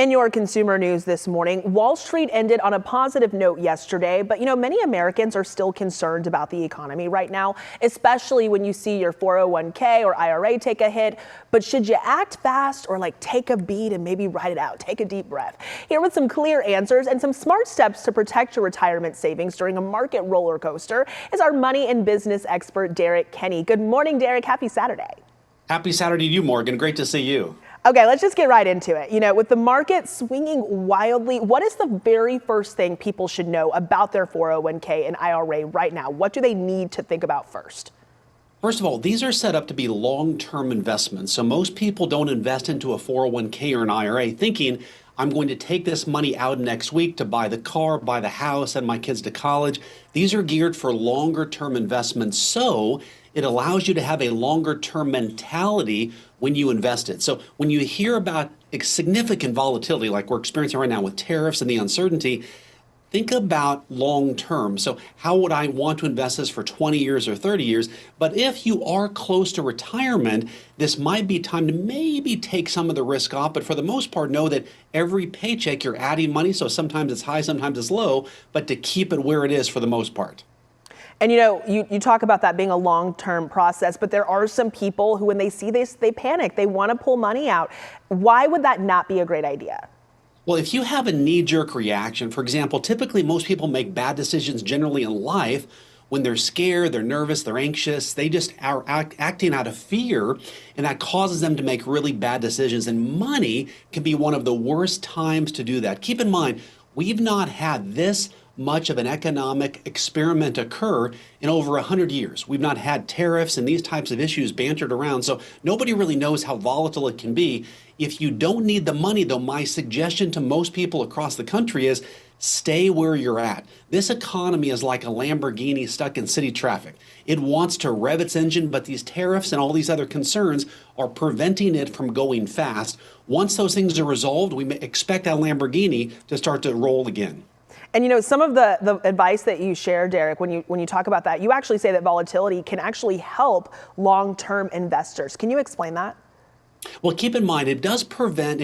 In your consumer news this morning, Wall Street ended on a positive note yesterday, but many Americans are still concerned about the economy right now, especially when you see your 401k or IRA take a hit. But should you act fast or take a beat and maybe ride it out? Take a deep breath. Here with some clear answers and some smart steps to protect your retirement savings during a market roller coaster is our money and business expert, Derrick Kinney. Good morning, Derrick. Happy Saturday. Happy Saturday to you, Morgan. Great to see you. Okay, let's just get right into it. With the market swinging wildly, what is the very first thing people should know about their 401k and IRA right now? What do they need to think about first? First of all, these are set up to be long-term investments. So most people don't invest into a 401k or an IRA thinking, I'm going to take this money out next week to buy the car, buy the house, send my kids to college. These are geared for longer-term investments. So it allows you to have a longer-term mentality when you invest it. So when you hear about significant volatility like we're experiencing right now with tariffs and the uncertainty, think about long term. So how would I want to invest this for 20 years or 30 years? But if you are close to retirement, this might be time to maybe take some of the risk off. But for the most part, know that every paycheck you're adding money. So sometimes it's high, sometimes it's low, but to keep it where it is for the most part. And you talk about that being a long-term process, but there are some people who, when they see this, they panic. They want to pull money out. Why would that not be a great idea? Well, if you have a knee-jerk reaction, for example, typically most people make bad decisions generally in life when they're scared, they're nervous, they're anxious, they just are acting out of fear, and that causes them to make really bad decisions. And money can be one of the worst times to do that. Keep in mind, we've not had this much of an economic experiment occur in over 100 years. We've not had tariffs and these types of issues bantered around, so nobody really knows how volatile it can be. If you don't need the money, though, my suggestion to most people across the country is stay where you're at. This economy is like a Lamborghini stuck in city traffic. It wants to rev its engine, but these tariffs and all these other concerns are preventing it from going fast. Once those things are resolved, we may expect that Lamborghini to start to roll again. And some of the advice that you share, Derrick, when you talk about that, you actually say that volatility can actually help long-term investors. Can you explain that? Well, keep in mind, it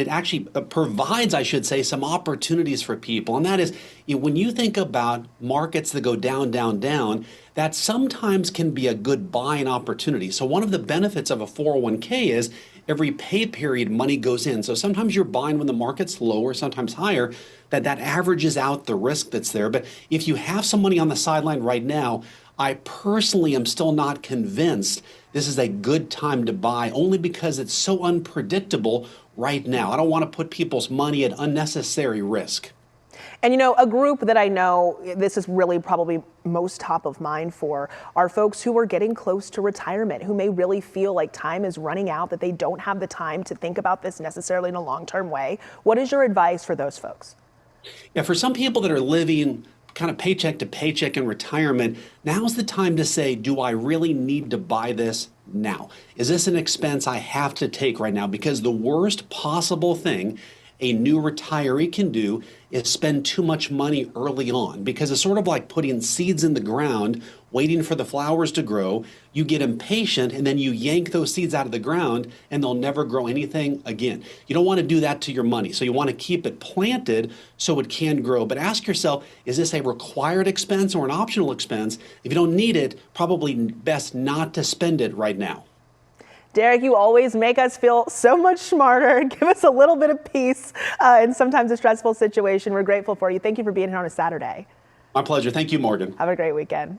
actually provides, I should say, some opportunities for people. And that is, when you think about markets that go down, down, down, that sometimes can be a good buying opportunity. So one of the benefits of a 401k is every pay period money goes in. So sometimes you're buying when the market's lower, sometimes higher, that averages out the risk that's there. But if you have some money on the sideline right now, I personally am still not convinced this is a good time to buy, only because it's so unpredictable right now. I don't want to put people's money at unnecessary risk. And a group that I know this is really probably most top of mind for are folks who are getting close to retirement, who may really feel like time is running out, that they don't have the time to think about this necessarily in a long-term way. What is your advice for those folks? Yeah, for some people that are living kind of paycheck to paycheck in retirement, now's the time to say, do I really need to buy this now? Is this an expense I have to take right now? Because the worst possible thing a new retiree can do is spend too much money early on, because it's sort of like putting seeds in the ground, waiting for the flowers to grow. You get impatient and then you yank those seeds out of the ground and they'll never grow anything again. You don't want to do that to your money. So you want to keep it planted so it can grow. But ask yourself, is this a required expense or an optional expense? If you don't need it, probably best not to spend it right now. Derrick, you always make us feel so much smarter. Give us a little bit of peace in sometimes a stressful situation. We're grateful for you. Thank you for being here on a Saturday. My pleasure. Thank you, Morgan. Have a great weekend.